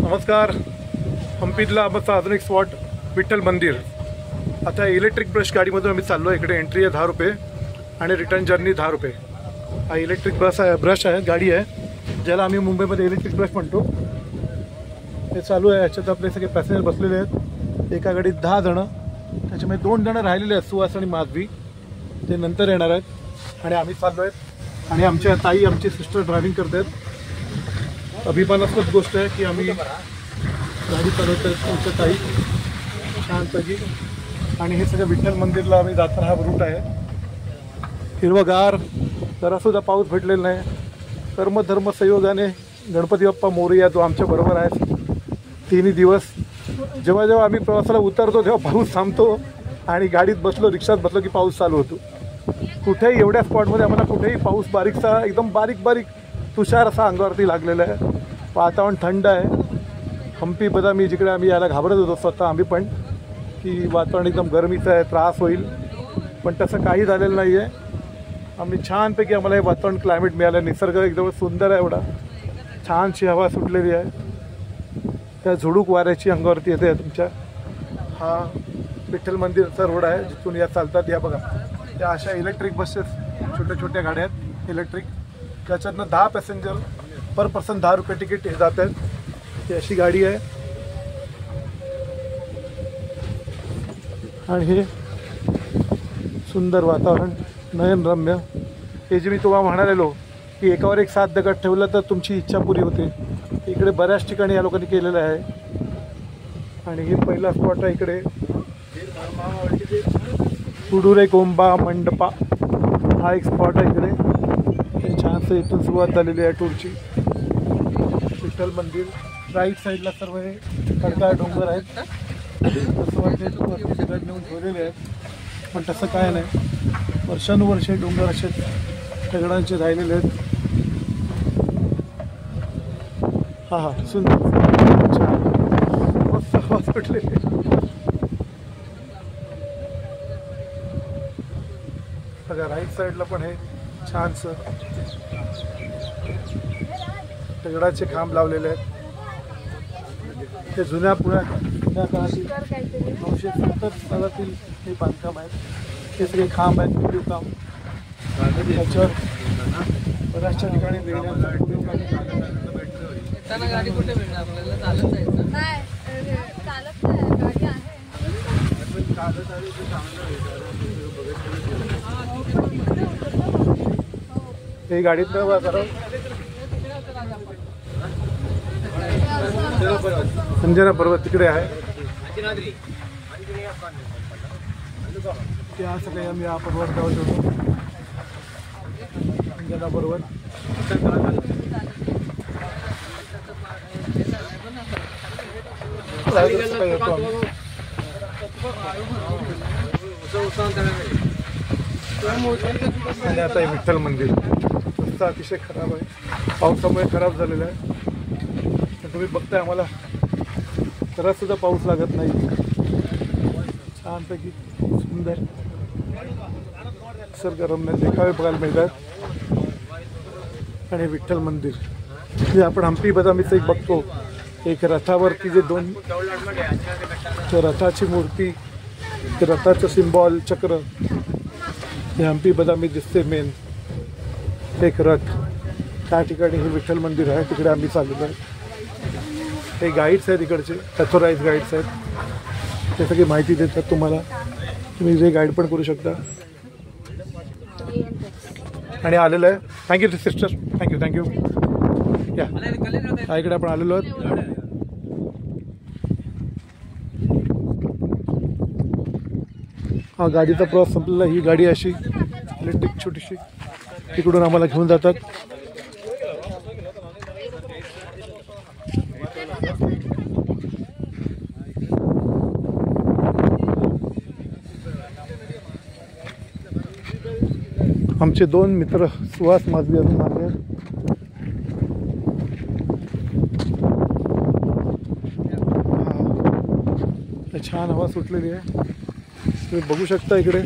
नमस्कार. हम्पीतला आमचा अजून एक स्पॉट विठ्ठल मंदिर. आता इलेक्ट्रिक ब्रश गाडीमधून आम्ही चाललो. इकडे एंट्री आहे 10 रुपये आणि रिटर्न जर्नी 10 रुपये. हा इलेक्ट्रिक ब्रश आहे, गाडी आहे, ज्याला आम्ही मुंबईमध्ये इलेक्ट्रिक ब्रश म्हणतो. हे चालू आहे. याच्यात आपले सगळे पॅसेंजर बसलेले आहेत. एका गाडीत 10 जणं, त्याच्यामध्ये 2 जणं राहिलेले आहेत, सुहास आणि माधवी. ते नंतर येणार आहेत आणि आम्ही चाललो आहेत. आणि आमच्या ताई, आमची सिस्टर ड्रायव्हिंग करत आहेत. अभिमानास्पद गोष्ट आहे की आम्ही गाडी चालवत आहेत, आमच्या ताई छानपैकी. आणि हे सगळं विठ्ठल मंदिरला आम्ही जाताना हा रूट आहे. हिरवगार, जरासुद्धा पाऊस भेटलेला नाही. कर्मधर्म संयोगाने गणपती बाप्पा मोरया जो आमच्या बरोबर आहे. 3 दिवस जेव्हा जेव्हा आम्ही प्रवासाला उतरतो तेव्हा पाऊस थांबतो आणि गाडीत बसलो, रिक्षात बसलो की पाऊस चालू होतो. कुठेही एवढ्या स्पॉटमध्ये आम्हाला कुठेही पाऊस बारीकसा, एकदम बारीक बारीक तुषार असा अंगावरती लागलेला आहे. वातावरण थंड आहे. हम्पी बदामी जिकडे आम्ही यायला घाबरत होतो स्वतः आम्ही पण, की वातावरण एकदम गरमीचं आहे, त्रास होईल, पण तसं काही झालेलं नाही आहे. आम्ही छानपैकी आम्हाला हे वातावरण, क्लायमेट मिळालं. निसर्ग एकदम सुंदर आहे, एवढा छानशी हवा सुटलेली आहे. त्या झुडूक वाऱ्याची अंगावरती येते तुमच्या. हा विठ्ठल मंदिरचा रोड आहे जिथून या चालतात. या बघा, त्या अशा इलेक्ट्रिक बसेस, छोट्या छोट्या गाड्या आहेत इलेक्ट्रिक, त्याच्यातनं 10 पॅसेंजर पर पर्सन 10 रुपये तिकीट हे जात आहेत. ही अशी गाडी आहे. आणि हे सुंदर वातावरण, नयनरम्य. हे जे मी तुम्हाला म्हणालेलो की एकावर एक 7 दगड ठेवलं तर तुमची इच्छा पुरी होते, इकडे बऱ्याच ठिकाणी या लोकांनी केलेलं आहे. आणि हे पहिला स्पॉट आहे इकडे, कुडुरे कोंबा मंडपा हा एक स्पॉट आहे इकडे. हे छानसं इथून सुरुवात झालेली आहे टूरची. विठ्ठल मंदिर राईट साईडला सर्व हे खडकाळ डोंगर आहेत. असं वाटते दगड नेऊन ठेवलेले आहेत, पण तसं काय नाही. वर्षानुवर्षे डोंगर असे दगडांचे राहिलेले आहेत. हा सुंदर, छान, मस्त हवा सुटलेली. बघा राईट साईडला पण हे छानसं दगडाचे खांब लावलेले आहेत. हे जुन्या काळातील 970 सालातील हे बांधकाम आहेत. हे सगळे खांब आहेत, कोरीव काम. त्याच्यावर बऱ्याचशा ठिकाणी गाडी कुठे मिळणार आपल्याला? चालत जायचं नाही, चालत नाही, गाडी आहे. हे गाडीत संजना पर्वत तिकडे आहे. ते असं काही आम्ही या पर्वतावर जातो. संजना पर्वत. आणि आता हे विठ्ठल मंदिर रस्ता अतिशय खराब आहे, पावसामुळे खराब झालेला आहे. तुम्ही बघताय आम्हाला जरासुद्धा पाऊस लागत नाही. छानपैकी सुंदर निसर्गरम्य देखावे बघायला मिळतात. आणि विठ्ठल मंदिर जे आपण हम्पी बदामीचं एक बघतो, एक रथावरती जे 2 रथाची मूर्ती, ते रथाचं सिम्बॉल चक्र, हे हम्पी बदामी दिसते. मेन एक रथ, त्या ठिकाणी हे विठ्ठल मंदिर आहे. तिकडे आम्ही चाललेलो आहे. हे गाईड्स आहेत इकडचे, ऑथोराइज गाईड्स आहेत. ते सगळी माहिती देतात तुम्हाला. तुम्ही जे गाईड पण करू शकता. आणि आलेलं आहे. Thank you sister, thank you. या इकडे आपण आलेलो आहोत. हा गाडीचा प्रवास संपलेला. ही गाडी अशी इलेक्ट्रिक छोटीशी तिकडून आम्हाला घेऊन जातात. आमचे 2 मित्र सुहास माधवी अजून मागे. छान हवा सुटलेली आहे, तुम्ही बघू शकता इकडे.